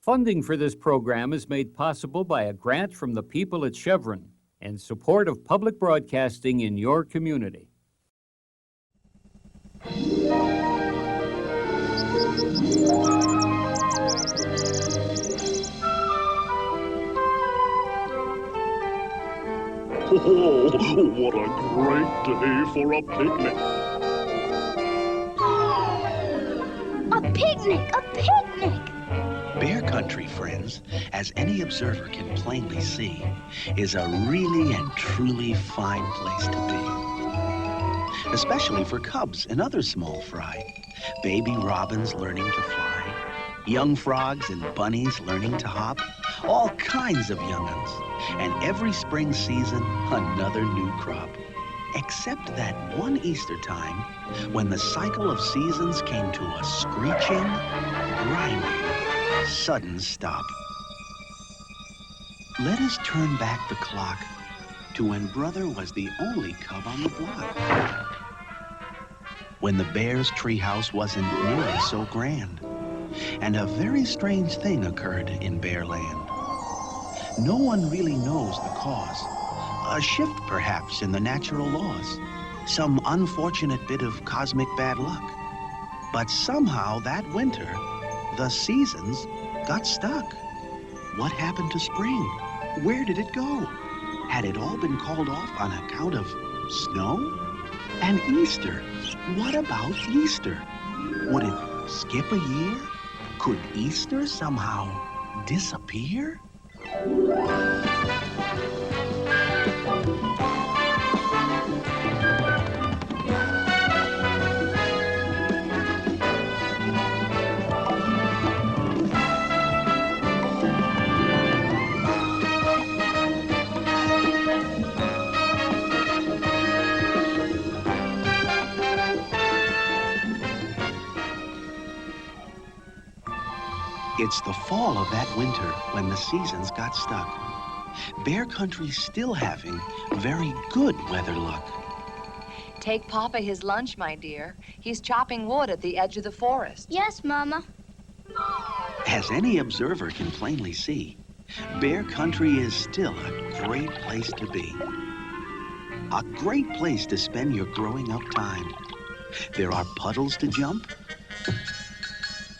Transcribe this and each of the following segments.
Funding for this program is made possible by a grant from the people at Chevron and support of public broadcasting in your community. Oh, what a great day for a picnic. A picnic! A picnic! Bear Country, friends, as any observer can plainly see, is a really and truly fine place to be. Especially for cubs and other small fry. Baby robins learning to fly, young frogs and bunnies learning to hop, all kinds of young'uns. And every spring season, another new crop. Except that one Easter time, when the cycle of seasons came to a screeching, grinding, sudden stop. Let us turn back the clock to when Brother was the only cub on the block. When the bear's treehouse wasn't nearly so grand. And a very strange thing occurred in Bearland. No one really knows the cause. A shift, perhaps, in the natural laws. Some unfortunate bit of cosmic bad luck. But somehow that winter, the seasons got stuck. What happened to spring? Where did it go? Had it all been called off on account of snow? And Easter, what about Easter? Would it skip a year? Could Easter somehow disappear? It's the fall of that winter when the seasons got stuck. Bear Country's still having very good weather luck. Take Papa his lunch, my dear. He's chopping wood at the edge of the forest. Yes, Mama. As any observer can plainly see, Bear Country is still a great place to be. A great place to spend your growing up time. There are puddles to jump,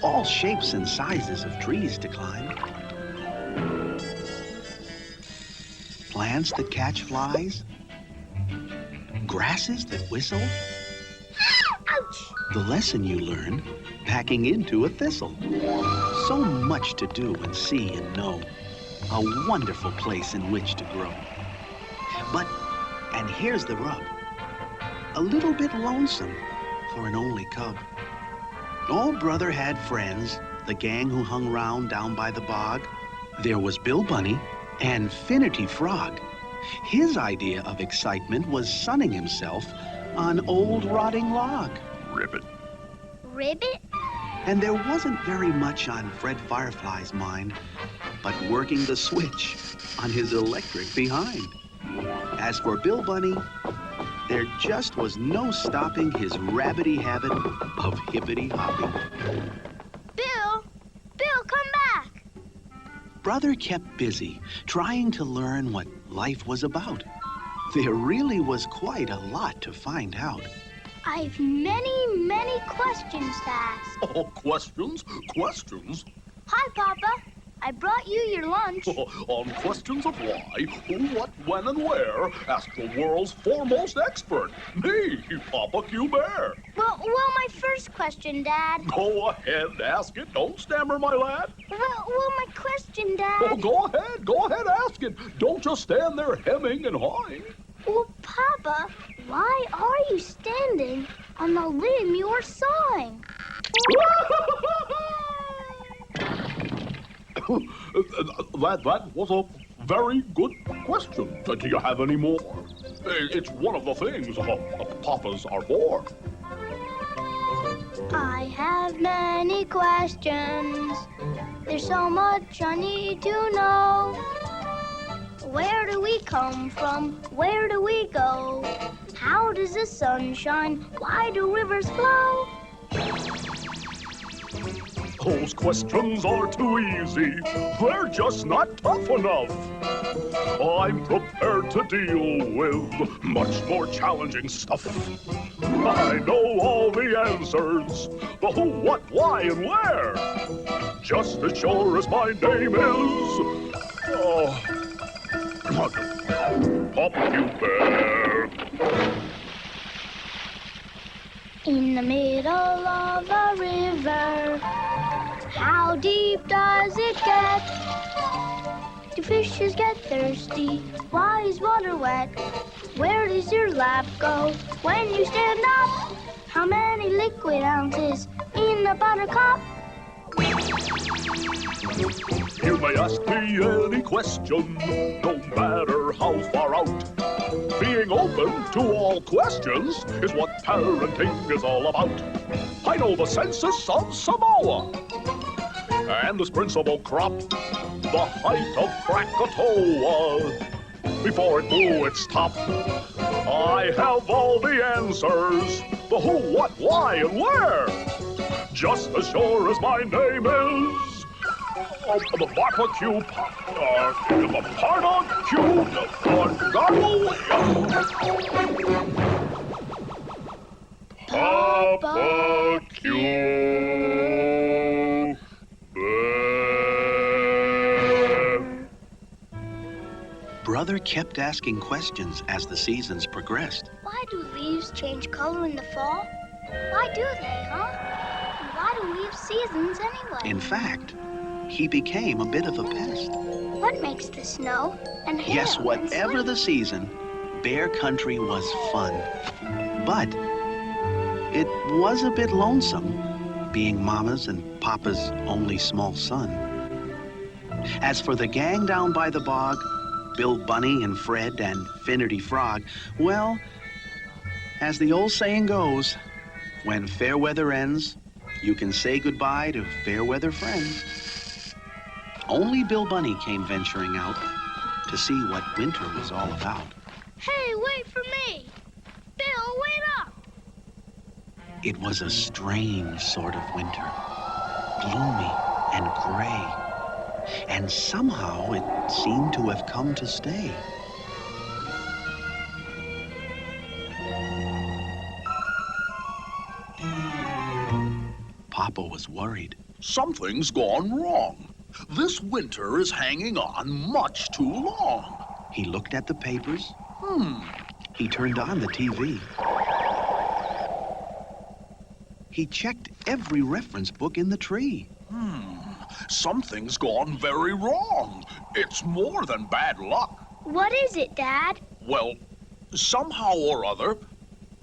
all shapes and sizes of trees to climb, plants that catch flies, grasses that whistle. Ouch! The lesson you learn, packing into a thistle. So much to do and see and know. A wonderful place in which to grow. But, and here's the rub, a little bit lonesome for an only cub. Old Brother had friends, the gang who hung round down by the bog. There was Bill Bunny and Finnerty Frog. His idea of excitement was sunning himself on old rotting log. Ribbit. Ribbit? And there wasn't very much on Fred Firefly's mind, but working the switch on his electric behind. As for Bill Bunny, there just was no stopping his rabbity habit of hippity-hopping. Bill! Bill, come back! Brother kept busy trying to learn what life was about. There really was quite a lot to find out. I've many, many questions to ask. Oh, questions? Questions? Hi, Papa. I brought you your lunch. On questions of why, who, what, when, and where, ask the world's foremost expert, me, Papa Q Bear. Well, my first question, Dad. Go ahead, ask it. Don't stammer, my lad. Well, my question, Dad. Oh, go ahead, ask it. Don't just stand there hemming and hawing. Well, Papa, why are you standing on the limb you are sawing? That was a very good question. Do you have any more? It's one of the things papas are for. I have many questions. There's so much I need to know. Where do we come from? Where do we go? How does the sun shine? Why do rivers flow? Those questions are too easy. They're just not tough enough. I'm prepared to deal with much more challenging stuff. I know all the answers, the who, what, why, and where. Just as sure as my name is... Papa Bear. In the middle of a river, how deep does it get? Do fishes get thirsty? Why is water wet? Where does your laugh go when you stand up? How many liquid ounces in a buttercup? You may ask me any question, no matter how far out. Being open to all questions is what parenting is all about. I know the census of Samoa and this principal crop, the height of Krakatoa. Before it blew its top, I have all the answers, the who, what, why, and where. Just as sure as my name is the barbecue, Papa Q. Bear. Brother kept asking questions as the seasons progressed. Why do leaves change color in the fall? Why do they, huh? And why do we have seasons anyway? In fact, he became a bit of a pest. What makes the snow and hail? Yes, and whatever the sleet? season, Bear Country was fun. But it was a bit lonesome, being Mama's and Papa's only small son. As for the gang down by the bog, Bill Bunny and Fred and Finnerty Frog, well, as the old saying goes, when fair weather ends, you can say goodbye to fair weather friends. Only Bill Bunny came venturing out to see what winter was all about. Hey, wait for me! Bill, wait up! It was a strange sort of winter, gloomy and gray, and somehow it seemed to have come to stay. Papa was worried. Something's gone wrong. This winter is hanging on much too long. He looked at the papers. He turned on the TV. He checked every reference book in the tree. Something's gone very wrong. It's more than bad luck. What is it, Dad? Well, somehow or other,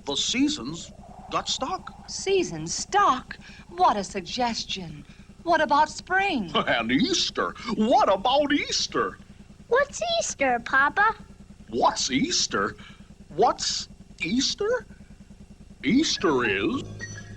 the seasons got stuck. Season stock? What a suggestion. What about spring? And Easter. What about Easter? What's Easter, Papa? What's Easter? What's Easter? Easter is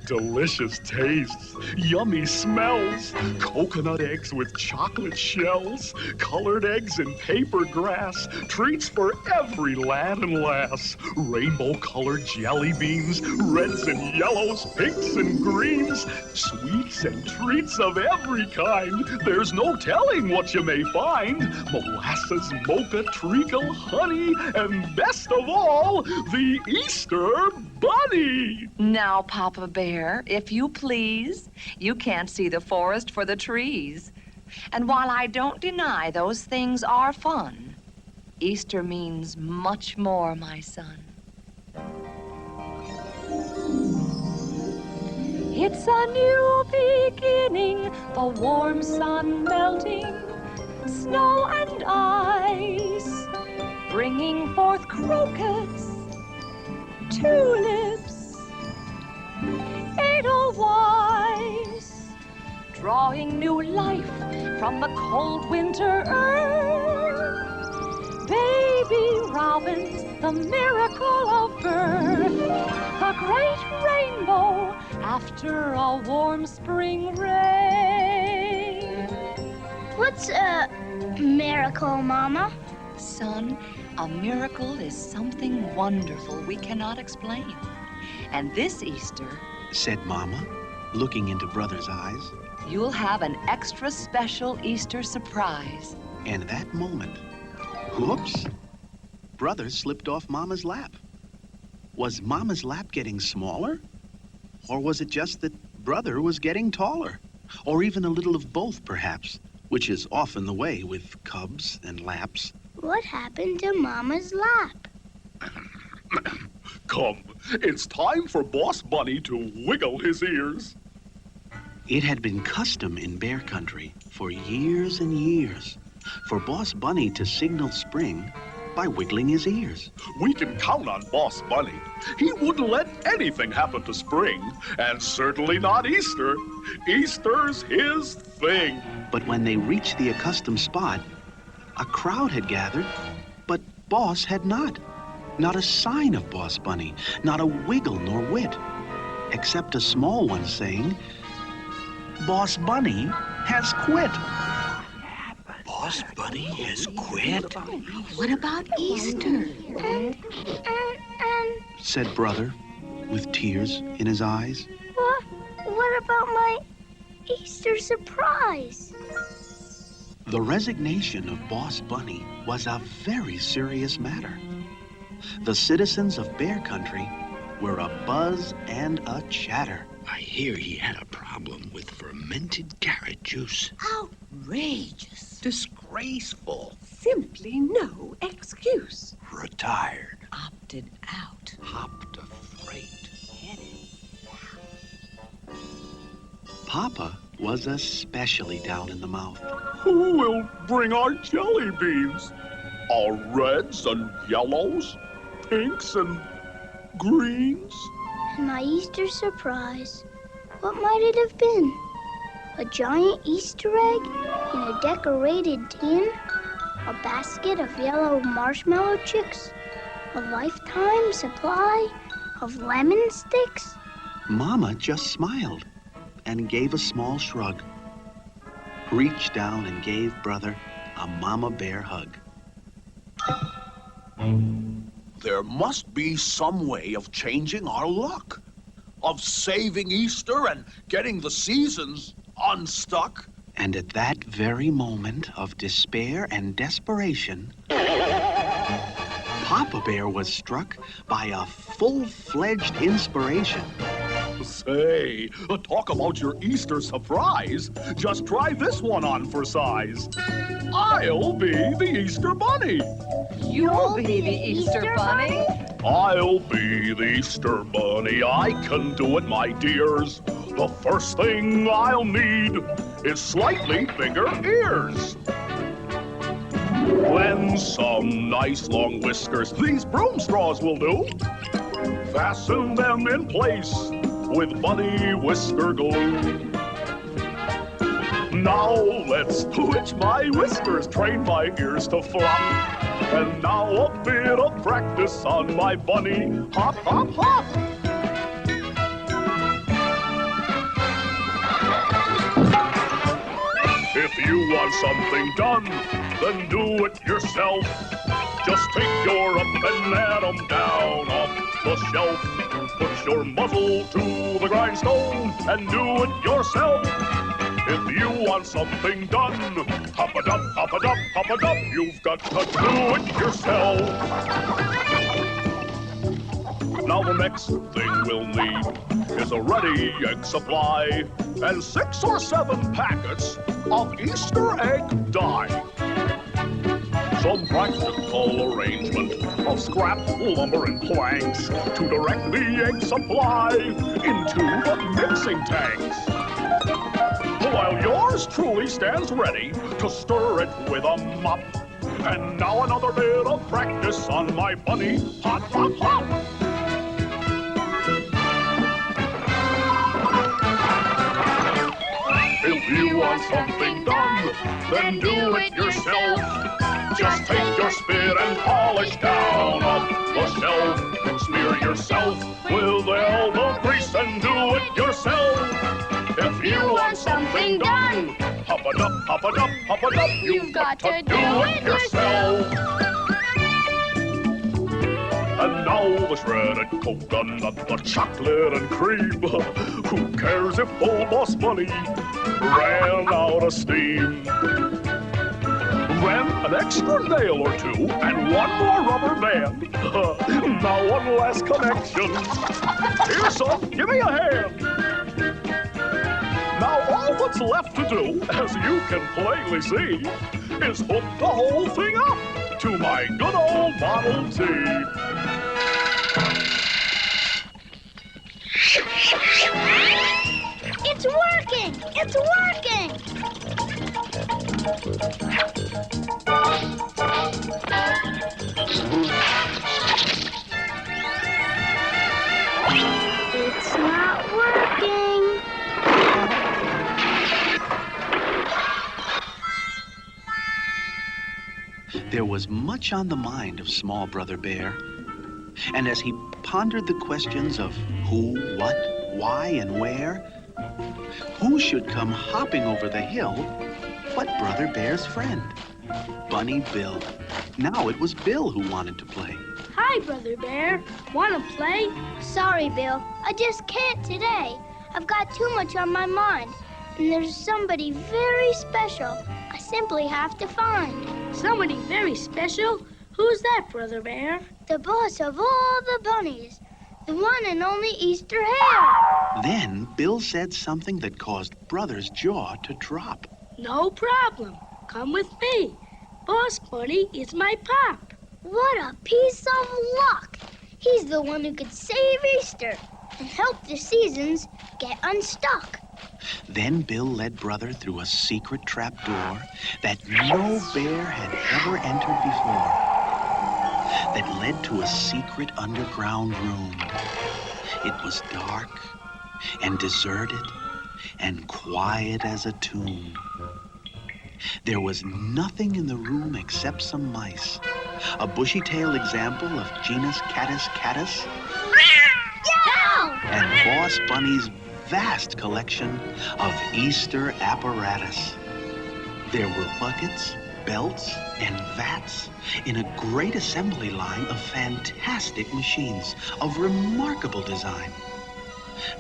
delicious tastes, yummy smells, coconut eggs with chocolate shells, colored eggs in paper grass, treats for every lad and lass, rainbow-colored jelly beans, reds and yellows, pinks and greens, sweets and treats of every kind. There's no telling what you may find. Molasses, mocha, treacle, honey, and best of all, the Easter Bunny. Now, Papa Bear, if you please, you can't see the forest for the trees. And while I don't deny those things are fun, Easter means much more, my son. It's a new beginning, the warm sun melting, snow and ice, bringing forth crocus, tulips, edelweiss, drawing new life from the cold winter earth. Baby robins, the miracle of birth, a great rainbow after a warm spring rain. What's a miracle, Mama? Son, a miracle is something wonderful we cannot explain. And this Easter, Said Mama. looking into Brother's eyes. You'll have an extra special Easter surprise. And that moment, whoops, Brother slipped off Mama's lap. Was Mama's lap getting smaller? Or was it just that Brother was getting taller? Or even a little of both, perhaps, which is often the way with cubs and laps. What happened to Mama's lap? Come, it's time for Boss Bunny to wiggle his ears. It had been custom in Bear Country for years and years for Boss Bunny to signal spring by wiggling his ears. We can count on Boss Bunny. He wouldn't let anything happen to spring, and certainly not Easter. Easter's his thing. But when they reached the accustomed spot, a crowd had gathered, but Boss had not. Not a sign of Boss Bunny, not a wiggle nor wit, except a small one saying, "Boss Bunny has quit." Boss Bunny has quit? What about Easter? And Said Brother, with tears in his eyes. what about my Easter surprise? The resignation of Boss Bunny was a very serious matter. The citizens of Bear Country were a buzz and a chatter. I hear he had a problem with fermented carrot juice. Outrageous. Disgraceful. Simply no excuse. Retired. Opted out. Hopped a freight. Papa was especially down in the mouth. Who will bring our jelly beans? Our reds and yellows, pinks and greens? And my Easter surprise, what might it have been? A giant Easter egg in a decorated tin? A basket of yellow marshmallow chicks? A lifetime supply of lemon sticks? Mama just smiled and gave a small shrug, reached down and gave Brother a Mama Bear hug. There must be some way of changing our luck, of saving Easter and getting the seasons unstuck. And at that very moment of despair and desperation, Papa Bear was struck by a full-fledged inspiration. Say, talk about your Easter surprise. Just try this one on for size. I'll be the Easter Bunny. You'll be the Easter Bunny. I'll be the Easter Bunny. I can do it, my dears. The first thing I'll need is slightly bigger ears. Then some nice long whiskers. These broom straws will do. Fasten them in place with bunny whisker glue. Now let's twitch my whiskers, train my ears to flop. And now a bit of practice on my bunny hop, hop, hop. If you want something done, then do it yourself. Just take your up and atom down off the shelf. Put your muzzle to the grindstone and do it yourself. If you want something done, hop-a-dub, hop-a-dub, hop-a-dub, you've got to do it yourself. Now the next thing we'll need is a ready egg supply and 6 or 7 packets of Easter egg dye. Some practical arrangement of scrap, lumber, and planks to direct the egg supply into the mixing tanks. While yours truly stands ready to stir it with a mop. And now another bit of practice on my bunny hop, hop, hop. If you want something done, then do it yourself. Just take your spit and polish down off the shelf. Smear yourself with elbow grease and do it yourself. If you want something done, hop-a-dub, hop-a-dub, hop-a-dub, you've got to do it yourself. And now the shredded coconut, the chocolate and cream. Who cares if old Boss Bunny ran out of steam? Then an extra nail or two and one more rubber band. Now one last connection. Here, son, give me a hand. Now all that's left to do, as you can plainly see, is hook the whole thing up to my good old Model T. It's working! It's working! It's not working. There was much on the mind of small Brother Bear. And as he pondered the questions of who, what, why, and where, who should come hopping over the hill but Brother Bear's friend, Bunny Bill. Now it was Bill who wanted to play. Hi, Brother Bear. Want to play? Sorry, Bill. I just can't today. I've got too much on my mind. And there's somebody very special I simply have to find. Somebody very special? Who's that, Brother Bear? The boss of all the bunnies. The one and only Easter Hare. Then Bill said something that caused Brother's jaw to drop. No problem. Come with me. Boss Bunny is my pop. What a piece of luck. He's the one who could save Easter and help the seasons get unstuck. Then Bill led Brother through a secret trap door that no bear had ever entered before, that led to a secret underground room. It was dark and deserted and quiet as a tomb. There was nothing in the room except some mice, a bushy-tailed example of genus Catus catus, and Boss Bunny's vast collection of Easter apparatus. There were buckets, belts, and vats in a great assembly line of fantastic machines of remarkable design.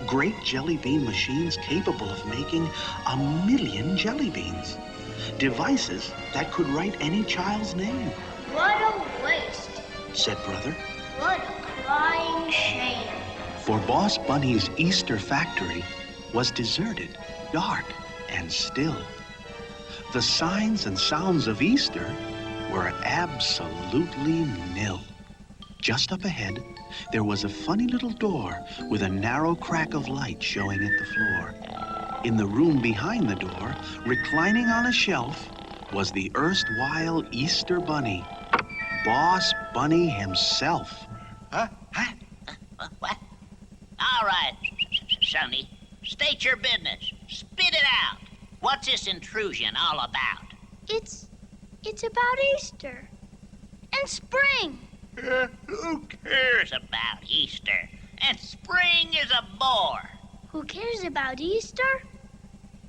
Great jelly bean machines capable of making 1,000,000 jelly beans. Devices that could write any child's name. What a waste. Said Brother. What a crying shame. For Boss Bunny's Easter factory was deserted, dark, and still. The signs and sounds of Easter were absolutely nil. Just up ahead, there was a funny little door with a narrow crack of light showing at the floor. In the room behind the door, reclining on a shelf, was the erstwhile Easter Bunny, Boss Bunny himself. What? All right, Sonny. State your business. Spit it out. What's this intrusion all about? It's about Easter and spring. Who cares about Easter? And spring is a bore. Who cares about Easter?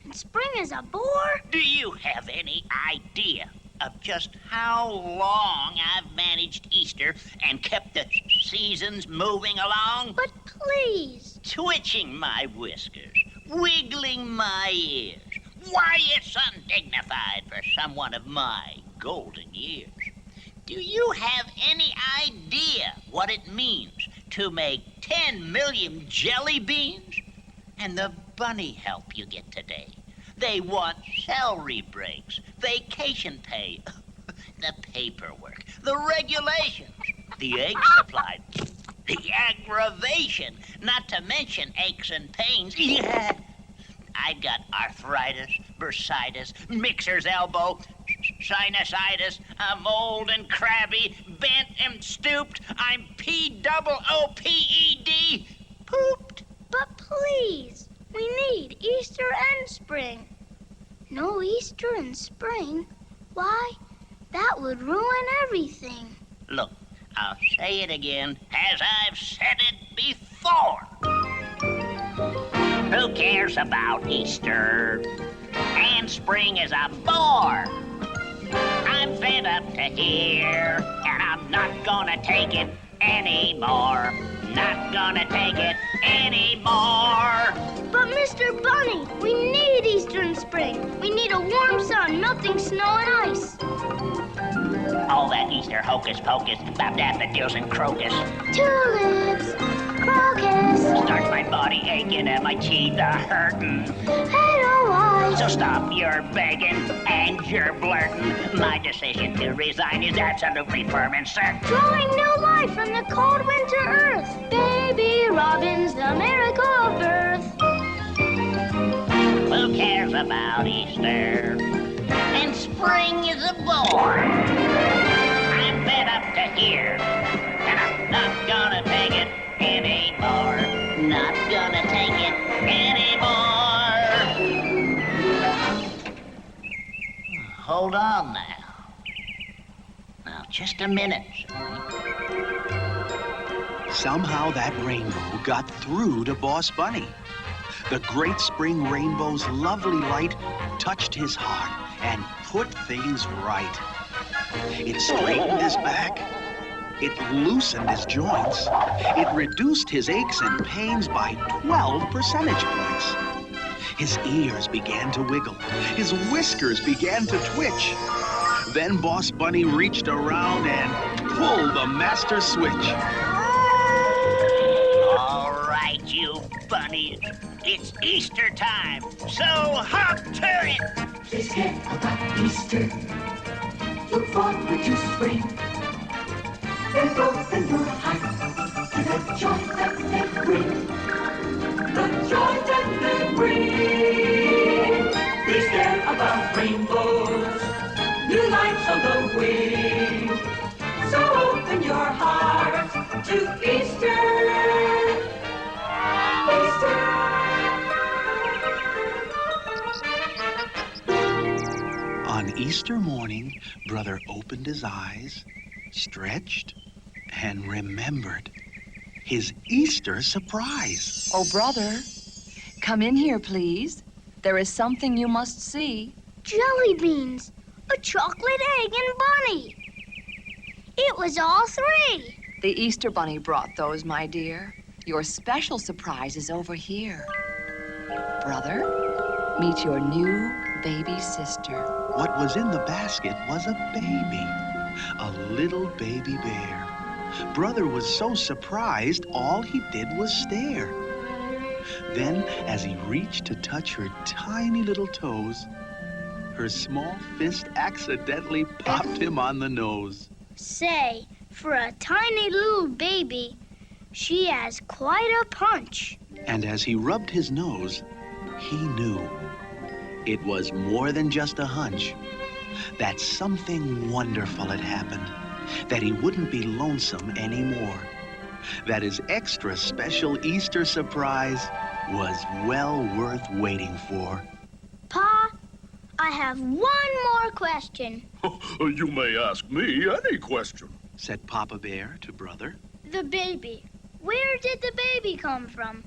And spring is a bore? Do you have any idea of just how long I've managed Easter and kept the seasons moving along? But please. Twitching my whiskers, wiggling my ears. Why, it's undignified for someone of my golden years. Do you have any idea what it means to make 10 million jelly beans? And the bunny help you get today. They want salary breaks, vacation pay, the paperwork, the regulations, the egg supply, the aggravation, not to mention aches and pains. Yeah. I've got arthritis, bursitis, mixer's elbow, sinusitis. I'm old and crabby, bent and stooped. I'm P-double-O-P-E-D, pooped. But please, we need Easter and spring. No Easter and spring? Why, that would ruin everything. Look, I'll say it again as I've said it before. Who cares about Easter? And spring is a bore. I'm fed up to here, and I'm not gonna take it anymore. Not gonna take it anymore. But Mr. Bunny, we need Easter and spring. We need a warm sun, melting snow and ice. All that Easter hocus pocus about daffodils and crocus Tulips, crocus. starts my body aching and my teeth are hurting. Hey, oh, why? So stop your begging and your blurting. My decision to resign is absolutely firm and certain. Drawing new life from the cold winter earth. Baby robins, the miracle of birth. Who cares about Easter? And spring is born. I'm fed up to here, and I'm not gonna take it anymore. Not gonna take it anymore. Hold on now. Now, just a minute, Sonny. Somehow that rainbow got through to Boss Bunny. The great spring rainbow's lovely light touched his heart and put things right. It straightened his back. It loosened his joints. It reduced his aches and pains by 12 percentage points. His ears began to wiggle. His whiskers began to twitch. Then Boss Bunny reached around and pulled the master switch. All right, you bunnies. It's Easter time, so hop to it. Please care about Easter. Look forward to spring. And open your heart to the joy that they bring. The joy that they bring. Please care about rainbows, new lights on the wing. So open your heart to Easter. Easter. On Easter morning, Brother opened his eyes, stretched, and remembered his Easter surprise. Oh, brother, come in here, please. There is something you must see. Jelly beans, a chocolate egg and bunny. It was all three. The Easter Bunny brought those, my dear. Your special surprise is over here. Brother, meet your new baby sister. What was in the basket was a baby, a little baby bear. Brother was so surprised, all he did was stare. Then, as he reached to touch her tiny little toes, her small fist accidentally popped him on the nose. Say, for a tiny little baby, she has quite a punch. And as he rubbed his nose, he knew it was more than just a hunch. That something wonderful had happened, that he wouldn't be lonesome anymore, that his extra special Easter surprise was well worth waiting for. Pa, I have one more question. You may ask me any question. Said Papa Bear to Brother. The baby. Where did the baby come from?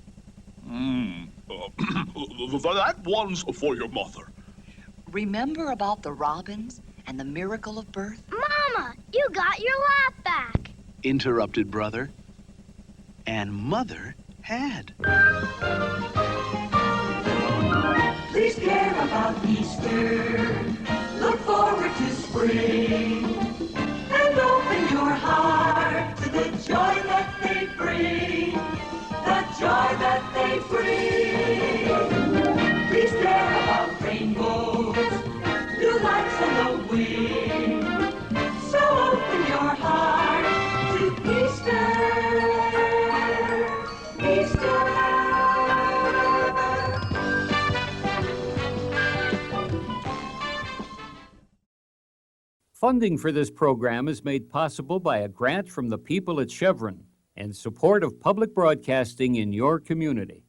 That one's for your mother. Remember about the robins and the miracle of birth? Mama, you got your lap back. Interrupted Brother. And Mother had. Please care about Easter. Look forward to spring. And open your heart to the joy that they bring. The joy that they bring. Please care about rainbows, new lights on the wing. So open your heart to Easter. Easter. Funding for this program is made possible by a grant from the people at Chevron and support of public broadcasting in your community.